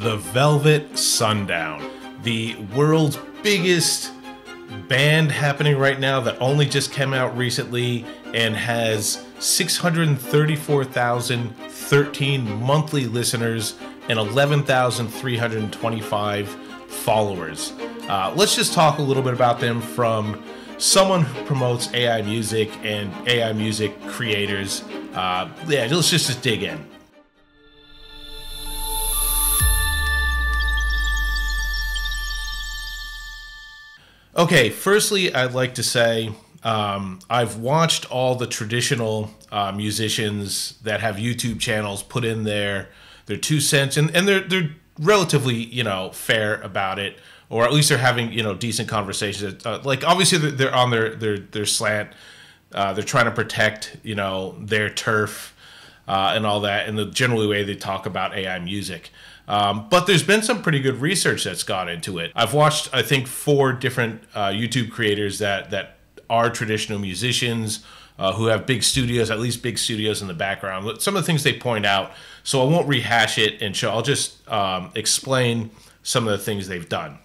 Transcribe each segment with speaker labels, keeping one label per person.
Speaker 1: the Velvet Sundown, the world's biggest band happening right now that only just came out recently and has 634,013 monthly listeners and 11,325 followers. Let's just talk a little bit about them from someone who promotes AI music and AI music creators. Let's just dig in. Okay, firstly, I'd like to say I've watched all the traditional musicians that have YouTube channels put in their 2 cents, and they're relatively, fair about it, or at least they're having, decent conversations. Like, obviously, they're on their slant. They're trying to protect, their turf and all that, and the general way they talk about AI music. But there's been some pretty good research that's gone into it. I've watched, I think, 4 different YouTube creators that are traditional musicians who have big studios, at least big studios in the background. Some of the things they point out, so I won't rehash it and show. I'll just explain some of the things they've done.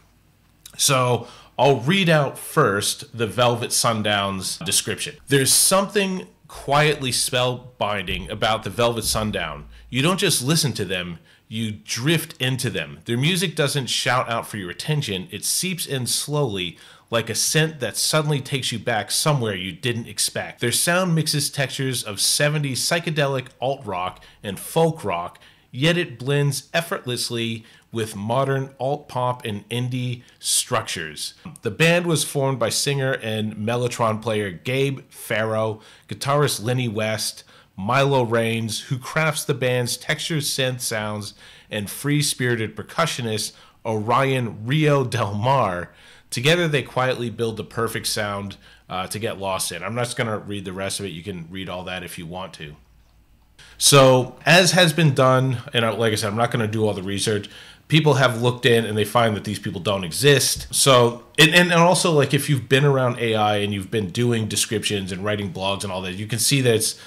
Speaker 1: So I'll read out first the Velvet Sundown's description. There's something quietly spellbinding about the Velvet Sundown. You don't just listen to them, you drift into them. Their music doesn't shout out for your attention, it seeps in slowly, like a scent that suddenly takes you back somewhere you didn't expect. Their sound mixes textures of 70s psychedelic alt-rock and folk rock, yet it blends effortlessly with modern alt-pop and indie structures. The band was formed by singer and mellotron player Gabe Farrow, guitarist Lenny West, Milo Raines, who crafts the band's textured synth sounds, and free-spirited percussionist Orion Rio Del Mar. Together, they quietly build the perfect sound to get lost in. I'm not just going to read the rest of it. You can read all that if you want to. So, as has been done, and like I said, I'm not going to do all the research. People have looked in and they find that these people don't exist. So, and also, like, if you've been around AI and you've been doing descriptions and writing blogs and all that, you can see that it's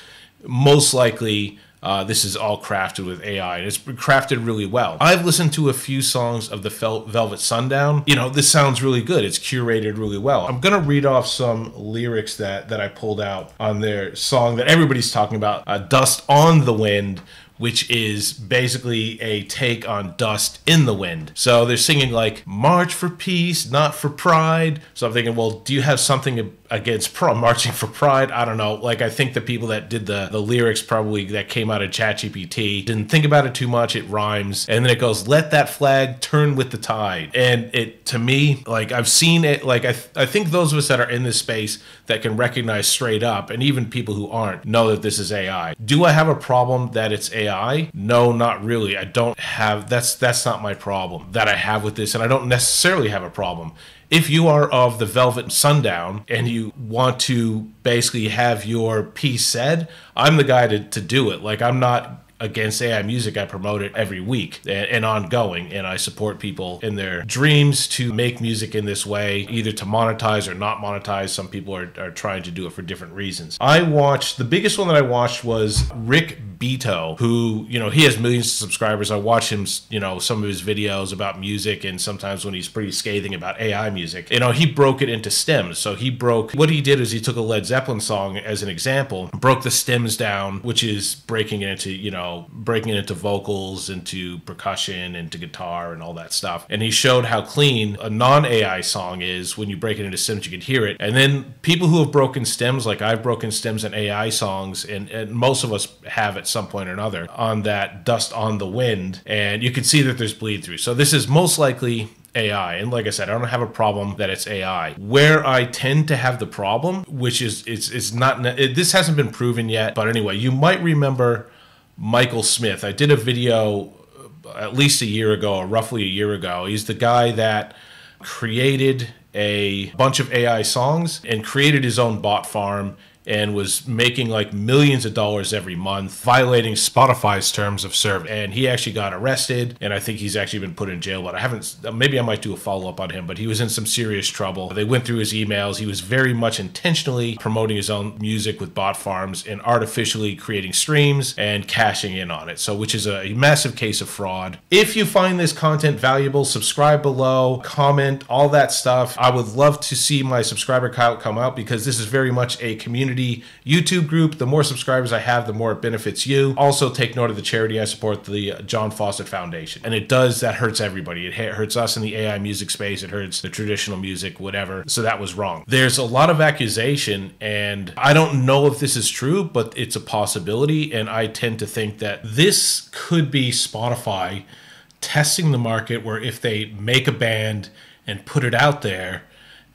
Speaker 1: most likely this is all crafted with AI, and it's crafted really well. I've listened to a few songs of the Velvet Sundown. This sounds really good. It's curated really well. I'm going to read off some lyrics that I pulled out on their song that everybody's talking about, Dust on the Wind, which is basically a take on Dust in the Wind. So they're singing like, march for peace, not for pride. So I'm thinking, well, do you have something against marching for pride? I don't know. Like, I think the people that did the lyrics probably that came out of ChatGPT didn't think about it too much. It rhymes. And then it goes, let that flag turn with the tide. And it, to me, like, I've seen it, like, I think those of us that are in this space that can recognize straight up, and even people who aren't, know that this is AI. Do I have a problem that it's AI? No, not really. I don't have, that's not my problem that I have with this, and I don't necessarily have a problem. If you are of the Velvet Sundown and you want to basically have your piece said, I'm the guy to do it. Like, I'm not against AI music. I promote it every week and ongoing, and I support people in their dreams to make music in this way, either to monetize or not monetize. Some people are trying to do it for different reasons. The biggest one that I watched was Rick Beto, who, he has millions of subscribers. I watch him, some of his videos about music, and sometimes when he's pretty scathing about AI music, he broke it into stems. So what he did is he took a Led Zeppelin song as an example, broke the stems down, which is breaking it into vocals, into percussion, into guitar, and all that stuff. And he showed how clean a non-AI song is when you break it into stems. You can hear it. And then people who have broken stems, like I've broken stems in AI songs, and most of us have at some point or another, on that Dust on the Wind, and you can see that there's bleed through. So this is most likely AI, and like I said, I don't have a problem that it's AI. Where I tend to have the problem, which is it's not, this hasn't been proven yet, but anyway, you might remember Michael Smith. I did a video at least a year ago, or roughly a year ago. He's the guy that created a bunch of AI songs and created his own bot farm and was making like millions of dollars every month, violating Spotify's terms of service. And he actually got arrested, and I think he's actually been put in jail, but I haven't, maybe I might do a follow-up on him, but he was in some serious trouble. They went through his emails. He was very much intentionally promoting his own music with bot farms and artificially creating streams and cashing in on it. So, which is a massive case of fraud. If you find this content valuable, subscribe below, comment, all that stuff. I would love to see my subscriber count come out, because this is very much a community YouTube group. The more subscribers I have, the more it benefits you. Also, take note of the charity I support, the John Fawcett Foundation. And that hurts everybody. It hurts us in the AI music space. It hurts the traditional music, whatever. So that was wrong. There's a lot of accusation, and I don't know if this is true, but it's a possibility. And I tend to think that this could be Spotify testing the market, where if they make a band and put it out there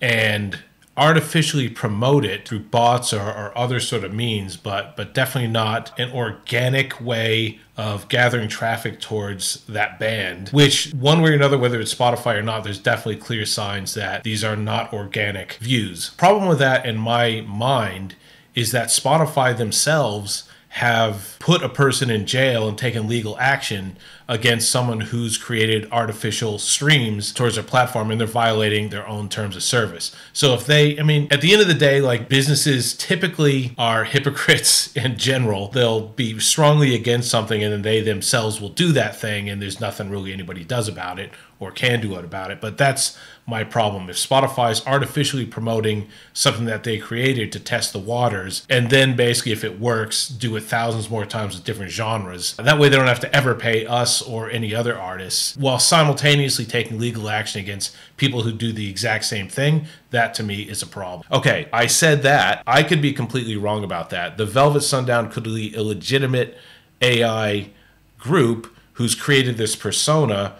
Speaker 1: and artificially promote it through bots or other sort of means, but definitely not an organic way of gathering traffic towards that band, which one way or another, whether it's Spotify or not, there's definitely clear signs that these are not organic views. Problem with that in my mind is that Spotify themselves have put a person in jail and taken legal action against someone who's created artificial streams towards their platform, and they're violating their own terms of service. So if they, I mean, at the end of the day, like, businesses typically are hypocrites in general. They'll be strongly against something, and then they themselves will do that thing, and there's nothing really anybody does about it or can do about it. But that's my problem. If Spotify's artificially promoting something that they created to test the waters, and then basically, if it works, do it thousands more times with different genres, that way they don't have to ever pay us or any other artists, while simultaneously taking legal action against people who do the exact same thing, that to me is a problem. Okay, I said that. I could be completely wrong about that. The Velvet Sundown could be a legitimate AI group who's created this persona.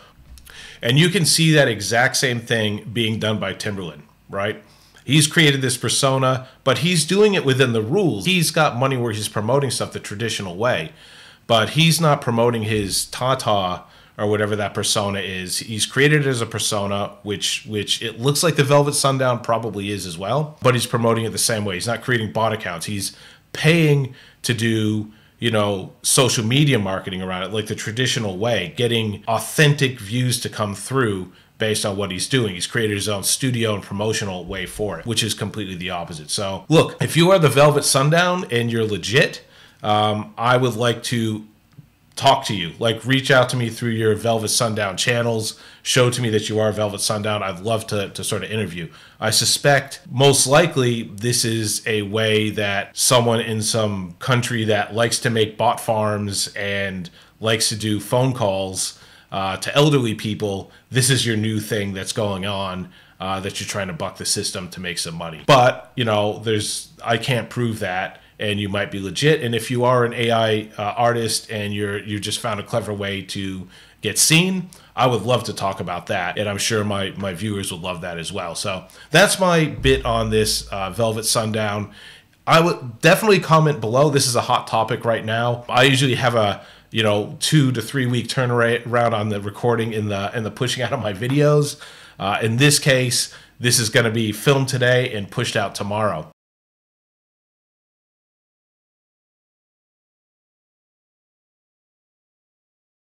Speaker 1: And you can see that exact same thing being done by Timberland, right? He's created this persona, but he's doing it within the rules. He's got money where he's promoting stuff the traditional way, but he's not promoting his Tata or whatever that persona is. He's created it as a persona, which it looks like the Velvet Sundown probably is as well, but he's promoting it the same way. He's not creating bot accounts. He's paying to do, you know, social media marketing around it like the traditional way, getting authentic views to come through based on what he's doing. He's created his own studio and promotional way for it, which is completely the opposite. So look, if you are the Velvet Sundown and you're legit, I would like to talk to you. Like, reach out to me through your Velvet Sundown channels. Show to me that you are Velvet Sundown. I'd love to sort of interview. I suspect most likely this is a way that someone in some country that likes to make bot farms and likes to do phone calls to elderly people, this is your new thing that's going on, that you're trying to buck the system to make some money. But, you know, I can't prove that. And you might be legit. And if you are an AI artist and you just found a clever way to get seen, I would love to talk about that. And I'm sure my viewers would love that as well. So that's my bit on this Velvet Sundown. I would definitely comment below. This is a hot topic right now. I usually have a 2 to 3 week turnaround on the recording and the pushing out of my videos. In this case, this is going to be filmed today and pushed out tomorrow.